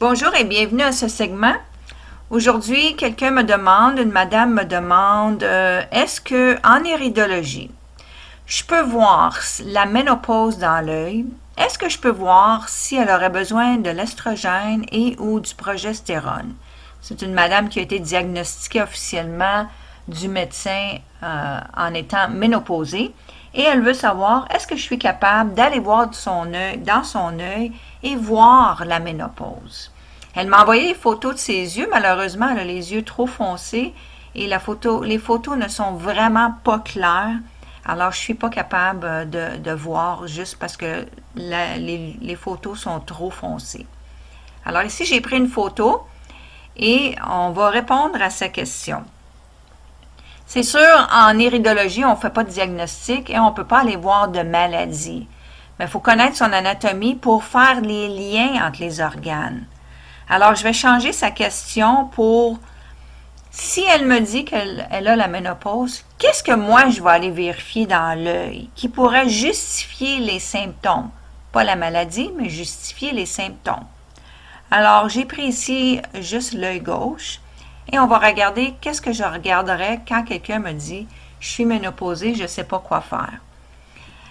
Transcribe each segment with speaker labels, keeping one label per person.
Speaker 1: Bonjour et bienvenue à ce segment. Aujourd'hui, une madame me demande, est-ce que en iridologie, je peux voir la ménopause dans l'œil? Est-ce que je peux voir si elle aurait besoin de l'estrogène et ou du progestérone? C'est une madame qui a été diagnostiquée officiellement du médecin en étant ménopausée et elle veut savoir est-ce que je suis capable d'aller voir dans son œil et voir la ménopause. Elle m'a envoyé des photos de ses yeux. Malheureusement, elle a les yeux trop foncés et les photos ne sont vraiment pas claires. Alors, je ne suis pas capable de voir juste parce que les photos sont trop foncées. Alors ici, j'ai pris une photo et on va répondre à sa question. C'est sûr, en iridologie, on ne fait pas de diagnostic et on ne peut pas aller voir de maladie. Mais il faut connaître son anatomie pour faire les liens entre les organes. Alors, je vais changer sa question pour si elle me dit qu'elle a la ménopause, qu'est-ce que moi je vais aller vérifier dans l'œil qui pourrait justifier les symptômes? Pas la maladie, mais justifier les symptômes. Alors, j'ai pris ici juste l'œil gauche et on va regarder qu'est-ce que je regarderais quand quelqu'un me dit je suis ménopausée, je ne sais pas quoi faire.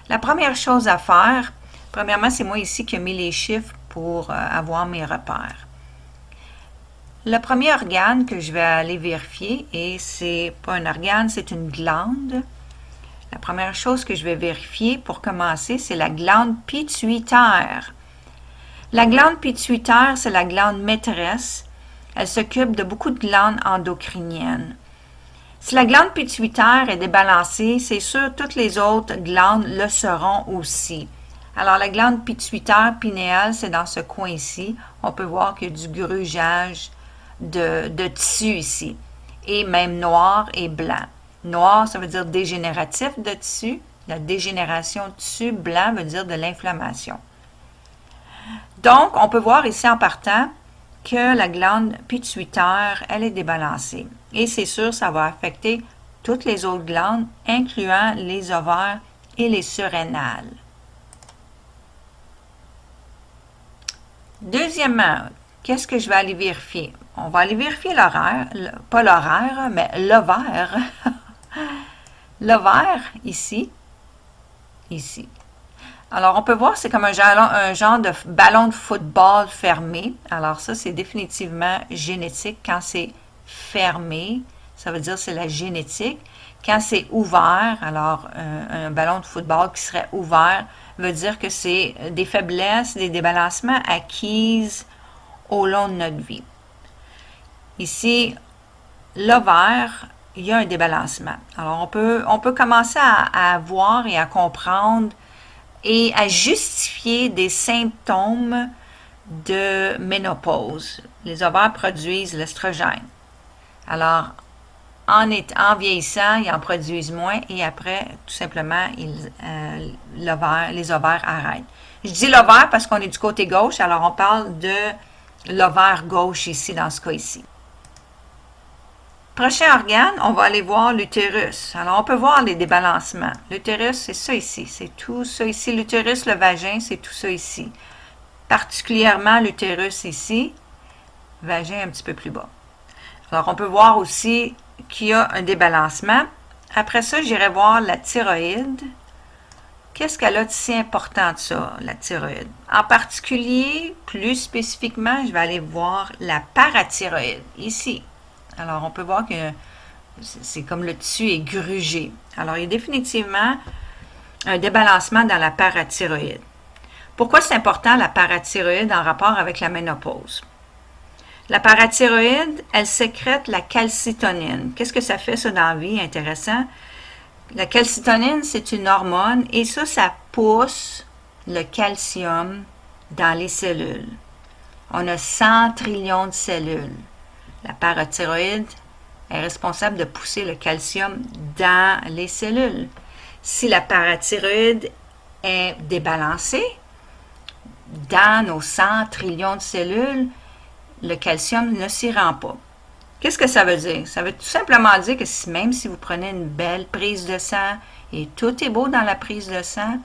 Speaker 1: La première chose à faire, premièrement, c'est moi ici qui ai mis les chiffres pour avoir mes repères. Le premier organe que je vais aller vérifier, et c'est pas un organe, c'est une glande. La première chose que je vais vérifier pour commencer, c'est la glande pituitaire. La glande pituitaire, c'est la glande maîtresse. Elle s'occupe de beaucoup de glandes endocriniennes. Si la glande pituitaire est débalancée, c'est sûr toutes les autres glandes le seront aussi. Alors la glande pituitaire pinéale, c'est dans ce coin ici. On peut voir qu'il y a du grugeage de tissu ici, et même noir et blanc. Noir, ça veut dire dégénératif de tissu. La dégénération de tissu, blanc veut dire de l'inflammation. Donc, on peut voir ici en partant que la glande pituitaire, elle est débalancée. Et c'est sûr, ça va affecter toutes les autres glandes, incluant les ovaires et les surrénales. Deuxièmement, qu'est-ce que je vais aller vérifier? On va aller vérifier l'horaire, pas l'horaire, mais l'ovaire. L'ovaire, ici. Alors, on peut voir, c'est comme un genre de ballon de football fermé. Alors, ça, c'est définitivement génétique. Quand c'est fermé, ça veut dire c'est la génétique. Quand c'est ouvert, alors un ballon de football qui serait ouvert veut dire que c'est des faiblesses, des débalancements acquises au long de notre vie. Ici, l'ovaire, il y a un débalancement. Alors, on peut commencer à voir et à comprendre et à justifier des symptômes de ménopause. Les ovaires produisent l'estrogène. Alors, en vieillissant, ils en produisent moins et après, tout simplement, les ovaires arrêtent. Je dis l'ovaire parce qu'on est du côté gauche, alors on parle de l'ovaire gauche ici, dans ce cas ici. Prochain organe, on va aller voir l'utérus. Alors, on peut voir les débalancements. L'utérus, c'est ça ici. C'est tout ça ici. L'utérus, le vagin, c'est tout ça ici. Particulièrement l'utérus ici. Vagin un petit peu plus bas. Alors, on peut voir aussi qu'il y a un débalancement. Après ça, j'irai voir la thyroïde. Qu'est-ce qu'elle a de si important de ça, la thyroïde? En particulier, plus spécifiquement, je vais aller voir la parathyroïde, ici. Alors, on peut voir que c'est comme le tissu est grugé. Alors, il y a définitivement un débalancement dans la parathyroïde. Pourquoi c'est important la parathyroïde en rapport avec la ménopause? La parathyroïde, elle sécrète la calcitonine. Qu'est-ce que ça fait ça dans la vie? Intéressant. La calcitonine, c'est une hormone et ça pousse le calcium dans les cellules. On a 100 trillions de cellules. La parathyroïde est responsable de pousser le calcium dans les cellules. Si la parathyroïde est débalancée, dans nos 100 trillions de cellules, le calcium ne s'y rend pas. Qu'est-ce que ça veut dire? Ça veut tout simplement dire que même si vous prenez une belle prise de sang et tout est beau dans la prise de sang,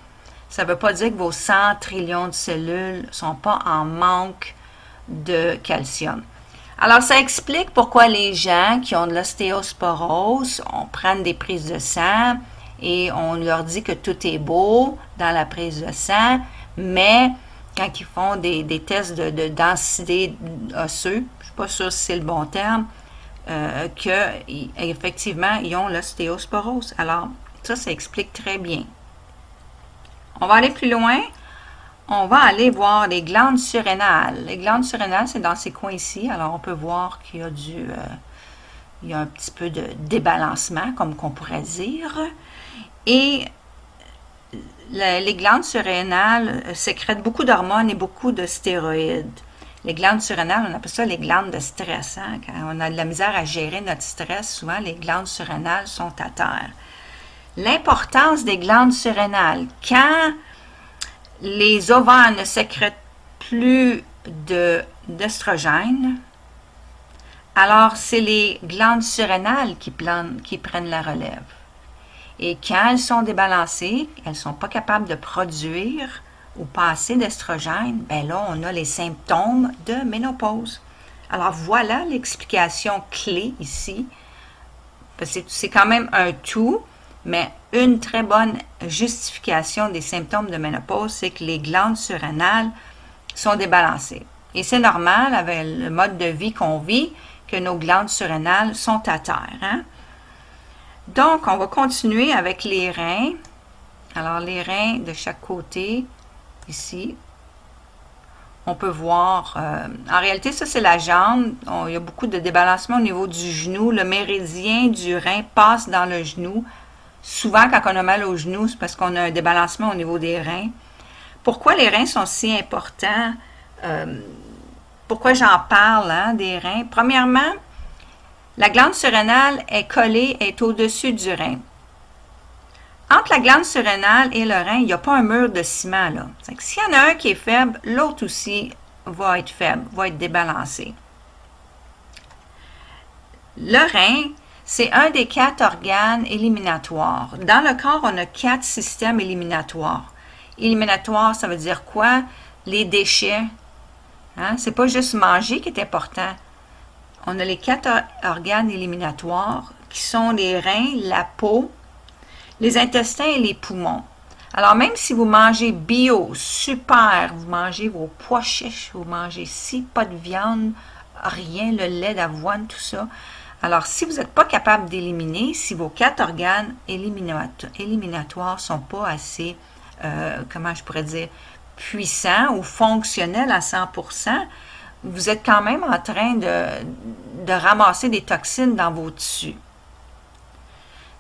Speaker 1: ça ne veut pas dire que vos 100 trillions de cellules ne sont pas en manque de calcium. Alors, ça explique pourquoi les gens qui ont de l'ostéosporose, on prend des prises de sang et on leur dit que tout est beau dans la prise de sang, mais quand ils font des tests de densité osseuse, je ne suis pas sûre si c'est le bon terme, qu'effectivement, ils ont l'ostéosporose. Alors, ça explique très bien. On va aller plus loin. On va aller voir les glandes surrénales. Les glandes surrénales, c'est dans ces coins ici. Alors, on peut voir qu'il y a il y a un petit peu de débalancement, comme qu'on pourrait dire. Et les glandes surrénales sécrètent beaucoup d'hormones et beaucoup de stéroïdes. Les glandes surrénales, on appelle ça les glandes de stress. Hein? Quand on a de la misère à gérer notre stress, souvent les glandes surrénales sont à terre. L'importance des glandes surrénales. Quand les ovaires ne sécrètent plus d'estrogène, alors c'est les glandes surrénales qui prennent la relève. Et quand elles sont débalancées, elles ne sont pas capables de produire ou pas assez d'estrogène, bien là, on a les symptômes de ménopause. Alors voilà l'explication clé ici. C'est quand même un tout, mais une très bonne justification des symptômes de ménopause, c'est que les glandes surrénales sont débalancées. Et c'est normal, avec le mode de vie qu'on vit, que nos glandes surrénales sont à terre. Hein? Donc, on va continuer avec les reins. Alors, les reins de chaque côté, ici, on peut voir, en réalité, ça c'est la jambe. Il y a beaucoup de débalancement au niveau du genou. Le méridien du rein passe dans le genou. Souvent, quand on a mal au genou, c'est parce qu'on a un débalancement au niveau des reins. Pourquoi les reins sont si importants? Pourquoi j'en parle, hein, des reins? Premièrement, la glande surrénale est collée, est au-dessus du rein. Entre la glande surrénale et le rein, il n'y a pas un mur de ciment, là. S'il y en a un qui est faible, l'autre aussi va être faible, va être débalancé. Le rein, c'est un des 4 organes éliminatoires. Dans le corps, on a 4 systèmes éliminatoires. Éliminatoire, ça veut dire quoi? Les déchets. Hein? C'est pas juste manger qui est important. On a les 4 organes éliminatoires qui sont les reins, la peau, les intestins et les poumons. Alors, même si vous mangez bio, super, vous mangez vos pois chiches, vous mangez pas de viande, rien, le lait d'avoine, tout ça. Alors, si vous n'êtes pas capable d'éliminer, si vos 4 organes éliminatoires ne sont pas assez, comment je pourrais dire, puissants ou fonctionnels à 100%, vous êtes quand même en train de ramasser des toxines dans vos tissus.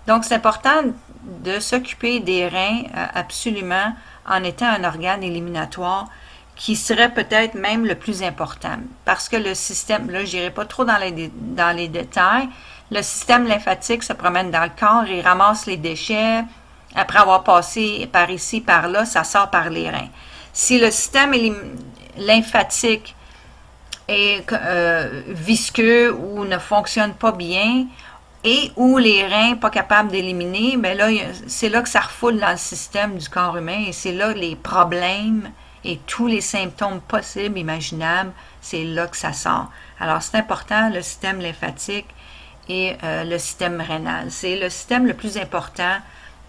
Speaker 1: Donc, c'est important de s'occuper des reins absolument en étant un organe éliminatoire qui serait peut-être même le plus important. Parce que le système, là je n'irai pas trop dans les détails, le système lymphatique se promène dans le corps et ramasse les déchets. Après avoir passé par ici, par là, ça sort par les reins. Si le système lymphatique est visqueux ou ne fonctionne pas bien, et où les reins pas capables d'éliminer, bien là, c'est là que ça refoule dans le système du corps humain et c'est là les problèmes et tous les symptômes possibles, imaginables, c'est là que ça sort. Alors, c'est important, le système lymphatique et le système rénal. C'est le système le plus important,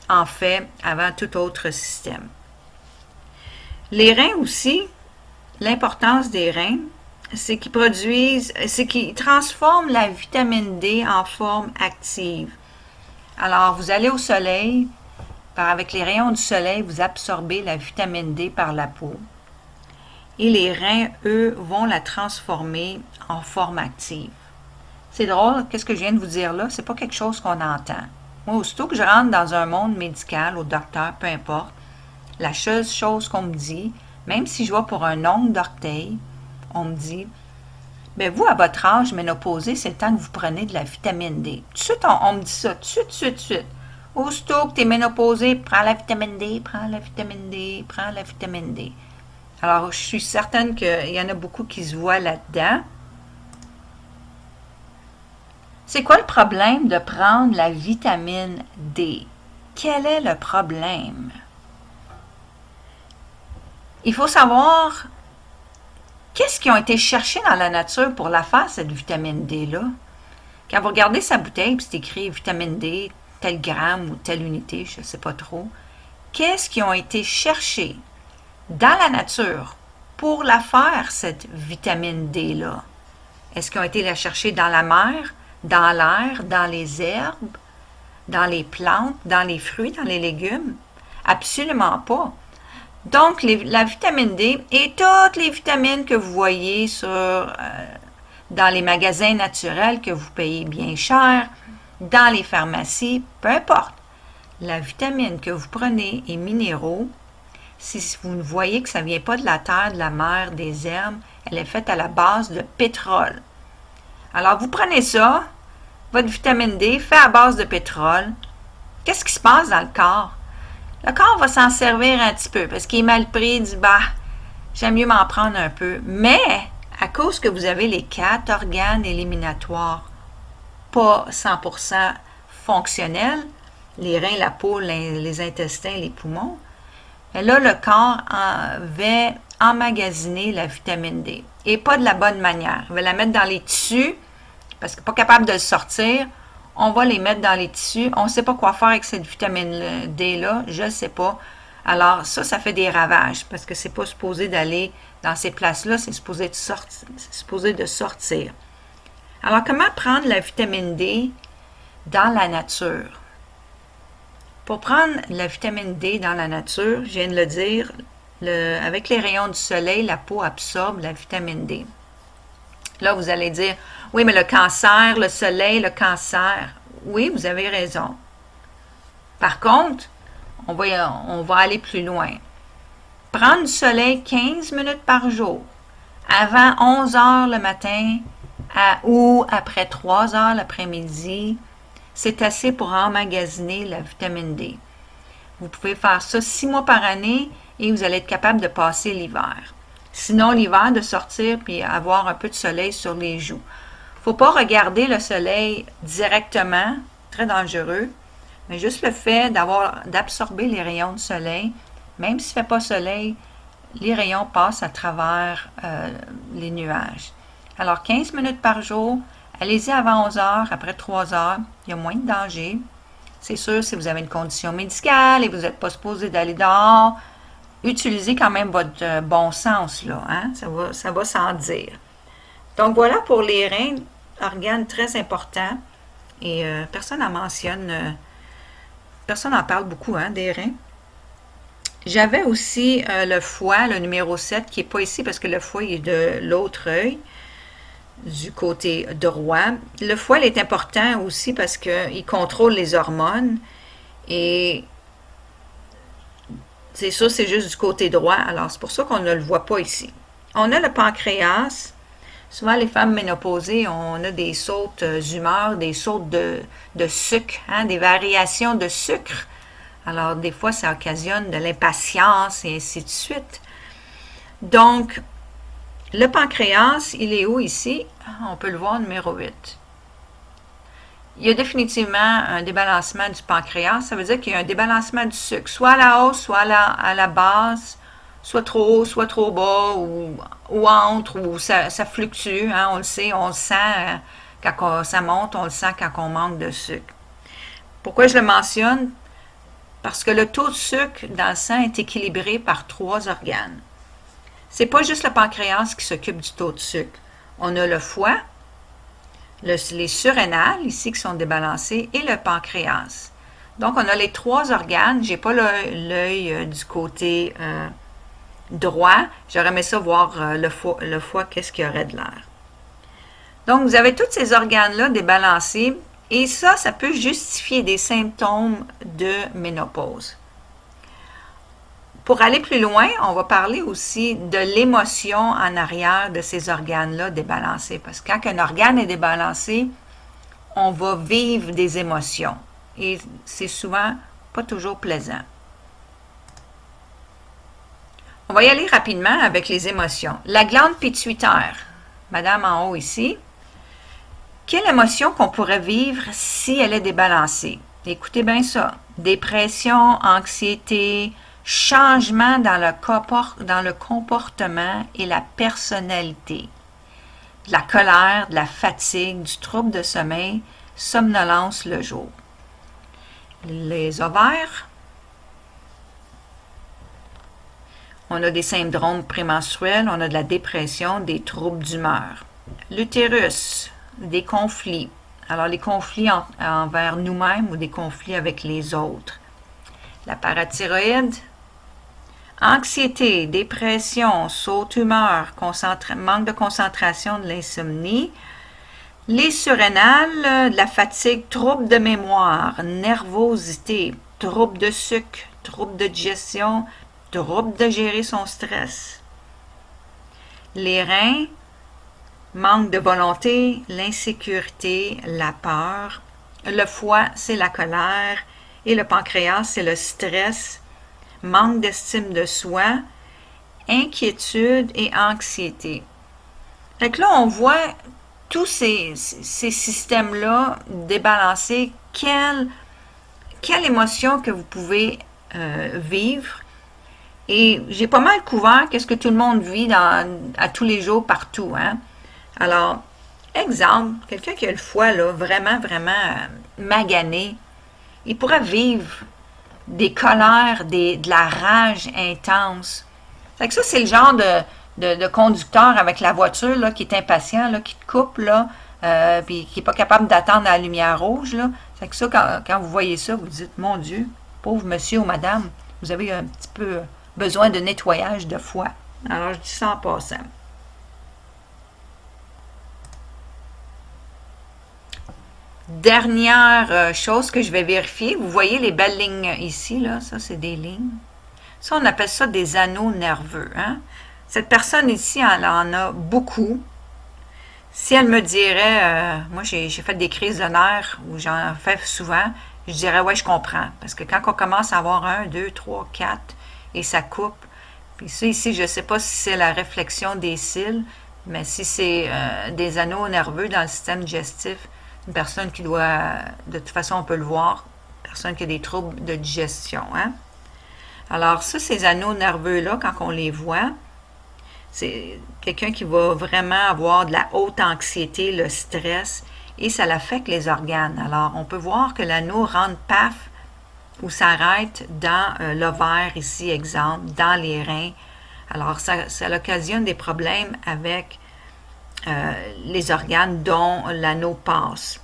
Speaker 1: en fait, avant tout autre système. Les reins aussi, l'importance des reins, c'est qu'ils transforment la vitamine D en forme active. Alors, vous allez au soleil, avec les rayons du soleil, vous absorbez la vitamine D par la peau. Et les reins, eux, vont la transformer en forme active. C'est drôle, qu'est-ce que je viens de vous dire là? C'est pas quelque chose qu'on entend. Moi, aussitôt que je rentre dans un monde médical, au docteur, peu importe, la seule chose qu'on me dit, même si je vais pour un ongle d'orteil, on me dit, bien vous, à votre âge ménopausé, c'est le temps que vous prenez de la vitamine D. Tout de suite, on me dit ça, tout de suite. Aussitôt que tu es ménopausé, prends la vitamine D, prends la vitamine D, prends la vitamine D. Alors, je suis certaine qu'il y en a beaucoup qui se voient là-dedans. C'est quoi le problème de prendre la vitamine D? Quel est le problème? Il faut savoir qu'est-ce qu'ils ont été chercher dans la nature pour la faire, cette vitamine D-là? Quand vous regardez sa bouteille, puis c'est écrit vitamine D, tel gramme ou telle unité, je ne sais pas trop, qu'est-ce qu'ils ont été chercher dans la nature pour la faire, cette vitamine D-là? Est-ce qu'ils ont été la chercher dans la mer, dans l'air, dans les herbes, dans les plantes, dans les fruits, dans les légumes? Absolument pas. Donc, la vitamine D et toutes les vitamines que vous voyez dans les magasins naturels que vous payez bien cher, dans les pharmacies, peu importe. La vitamine que vous prenez est minéraux. Si vous voyez que ça ne vient pas de la terre, de la mer, des herbes, elle est faite à la base de pétrole. Alors, vous prenez ça, votre vitamine D fait à base de pétrole. Qu'est-ce qui se passe dans le corps? Le corps va s'en servir un petit peu parce qu'il est mal pris, il dit « bah, j'aime mieux m'en prendre un peu ». Mais, à cause que vous avez les 4 organes éliminatoires pas 100% fonctionnels, les reins, la peau, les intestins, les poumons, et là, le corps va emmagasiner la vitamine D. Et pas de la bonne manière. Il va la mettre dans les tissus, parce qu'il n'est pas capable de le sortir. On va les mettre dans les tissus. On ne sait pas quoi faire avec cette vitamine D-là. Je ne sais pas. Alors, ça fait des ravages, parce que c'est pas supposé d'aller dans ces places-là, c'est supposé de sortir. Alors, comment prendre la vitamine D dans la nature? Pour prendre la vitamine D dans la nature, je viens de le dire, avec les rayons du soleil, la peau absorbe la vitamine D. Là, vous allez dire, oui, mais le cancer, le soleil, le cancer. Oui, vous avez raison. Par contre, on va aller plus loin. Prendre du soleil 15 minutes par jour, avant 11 heures le matin ou après 3 heures l'après-midi, c'est assez pour emmagasiner la vitamine D. Vous pouvez faire ça 6 mois par année et vous allez être capable de passer l'hiver. Sinon, l'hiver, de sortir puis avoir un peu de soleil sur les joues. Il ne faut pas regarder le soleil directement, très dangereux, mais juste le fait d'absorber les rayons de soleil, même s'il ne fait pas soleil, les rayons passent à travers les nuages. Alors, 15 minutes par jour, allez-y avant 11 heures, après 3 heures, il y a moins de danger. C'est sûr, si vous avez une condition médicale et vous n'êtes pas supposé d'aller dehors, utilisez quand même votre bon sens, là, hein? Ça va sans dire. Donc, voilà pour les reins, organes très importants. Et personne n'en mentionne, personne n'en parle beaucoup, hein, des reins. J'avais aussi le foie, le numéro 7, qui n'est pas ici parce que le foie est de l'autre œil, du côté droit. Le foie il est important aussi parce qu'il contrôle les hormones et c'est ça, c'est juste du côté droit. Alors, c'est pour ça qu'on ne le voit pas ici. On a le pancréas. Souvent, les femmes ménopausées, on a des sautes d'humeur, des sautes de sucre, hein, des variations de sucre. Alors, des fois, ça occasionne de l'impatience et ainsi de suite. Donc, le pancréas, il est où ici? On peut le voir, numéro 8. Il y a définitivement un débalancement du pancréas. Ça veut dire qu'il y a un débalancement du sucre, soit à la hausse, soit à la base, soit trop haut, soit trop bas, ou entre, ou ça fluctue. Hein, on le sait, on le sent quand ça monte, on le sent quand on manque de sucre. Pourquoi je le mentionne? Parce que le taux de sucre dans le sang est équilibré par 3 organes. C'est pas juste le pancréas qui s'occupe du taux de sucre. On a le foie, les surrénales, ici, qui sont débalancés, et le pancréas. Donc, on a les 3 organes. Je n'ai pas l'œil du côté droit. J'aurais aimé ça voir le foie, qu'est-ce qu'il y aurait de l'air. Donc, vous avez tous ces organes-là débalancés, et ça peut justifier des symptômes de ménopause. Pour aller plus loin, on va parler aussi de l'émotion en arrière de ces organes-là débalancés. Parce que quand un organe est débalancé, on va vivre des émotions. Et c'est souvent pas toujours plaisant. On va y aller rapidement avec les émotions. La glande pituitaire, madame en haut ici. Quelle émotion qu'on pourrait vivre si elle est débalancée? Écoutez bien ça. Dépression, anxiété, changement dans le comportement et la personnalité, de la colère, de la fatigue, du trouble de sommeil, somnolence le jour. Les ovaires, on a des syndromes prémenstruels, on a de la dépression, des troubles d'humeur. L'utérus, des conflits. Alors, les conflits envers nous-mêmes ou des conflits avec les autres. La parathyroïde, anxiété, dépression, saute humeur, manque de concentration, de l'insomnie. Les surrénales, de la fatigue, troubles de mémoire, nervosité, troubles de sucre, troubles de digestion, troubles de gérer son stress. Les reins, manque de volonté, l'insécurité, la peur. Le foie, c'est la colère. Et le pancréas, c'est le stress, manque d'estime de soi, inquiétude et anxiété. Fait que là, on voit tous ces systèmes-là débalancés. Quelle émotion que vous pouvez vivre. Et j'ai pas mal couvert qu'est-ce que tout le monde vit à tous les jours, partout. Hein? Alors, exemple, quelqu'un qui a le foie là, vraiment magané, il pourrait vivre des colères, de la rage intense. Fait que ça, c'est le genre de conducteur avec la voiture là, qui est impatient, là, qui te coupe, là, puis qui n'est pas capable d'attendre la lumière rouge. Là. Fait que ça, quand vous voyez ça, vous dites, mon Dieu, pauvre monsieur ou madame, vous avez un petit peu besoin de nettoyage de foie. Alors, je dis ça en passant. Dernière chose que je vais vérifier, vous voyez les belles lignes ici, là, ça c'est des lignes. Ça, on appelle ça des anneaux nerveux. Hein? Cette personne ici, elle en a beaucoup. Si elle me dirait, moi j'ai fait des crises de nerfs, ou j'en fais souvent, je dirais, ouais, je comprends. Parce que quand on commence à avoir 1, 2, 3, 4, et ça coupe, puis ça ici, je ne sais pas si c'est la réflexion des cils, mais si c'est des anneaux nerveux dans le système digestif, une personne qui doit, de toute façon on peut le voir, une personne qui a des troubles de digestion. Hein? Alors ça, ces anneaux nerveux-là, quand on les voit, c'est quelqu'un qui va vraiment avoir de la haute anxiété, le stress, et ça l'affecte les organes. Alors on peut voir que l'anneau rentre paf ou s'arrête dans l'ovaire ici, exemple, dans les reins. Alors ça occasionne des problèmes avec les organes dont l'anneau passe.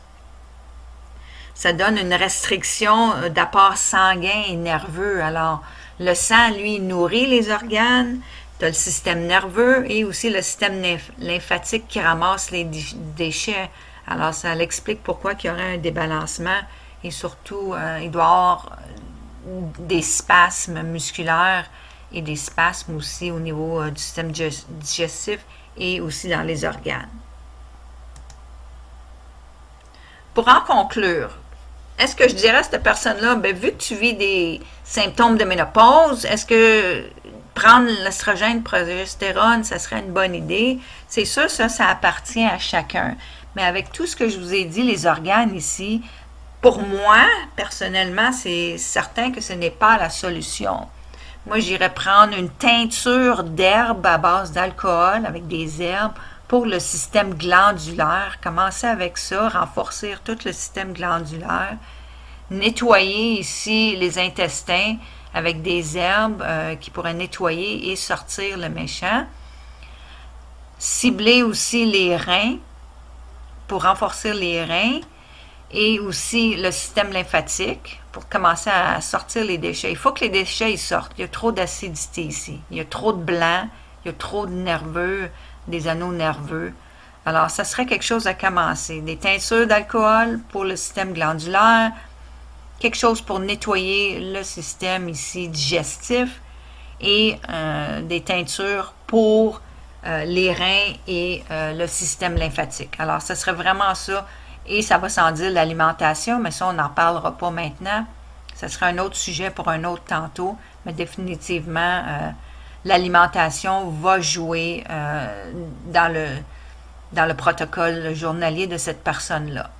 Speaker 1: Ça donne une restriction d'apport sanguin et nerveux. Alors, le sang, lui, nourrit les organes, tu as le système nerveux et aussi le système lymphatique qui ramasse les déchets. Alors, ça l'explique pourquoi il y aurait un débalancement et surtout, il doit y avoir des spasmes musculaires et des spasmes aussi au niveau du système digestif et aussi dans les organes. Pour en conclure, est-ce que je dirais à cette personne-là, vu que tu vis des symptômes de ménopause, est-ce que prendre l'estrogène, progestérone, ça serait une bonne idée? C'est sûr, ça appartient à chacun. Mais avec tout ce que je vous ai dit, les organes ici, pour moi, personnellement, c'est certain que ce n'est pas la solution. Moi, j'irais prendre une teinture d'herbes à base d'alcool avec des herbes pour le système glandulaire. Commencer avec ça, renforcer tout le système glandulaire. Nettoyer ici les intestins avec des herbes qui pourraient nettoyer et sortir le méchant. Cibler aussi les reins pour renforcer les reins et aussi le système lymphatique pour commencer à sortir les déchets. Il faut que les déchets ils sortent. Il y a trop d'acidité ici. Il y a trop de blanc. Il y a trop de nerveux, des anneaux nerveux. Alors, ça serait quelque chose à commencer. Des teintures d'alcool pour le système glandulaire, quelque chose pour nettoyer le système ici digestif et des teintures pour les reins et le système lymphatique. Alors, ça serait vraiment ça. Et ça va sans dire l'alimentation, mais ça, on n'en parlera pas maintenant. Ça sera un autre sujet pour un autre tantôt, mais définitivement, l'alimentation va jouer dans le protocole journalier de cette personne-là.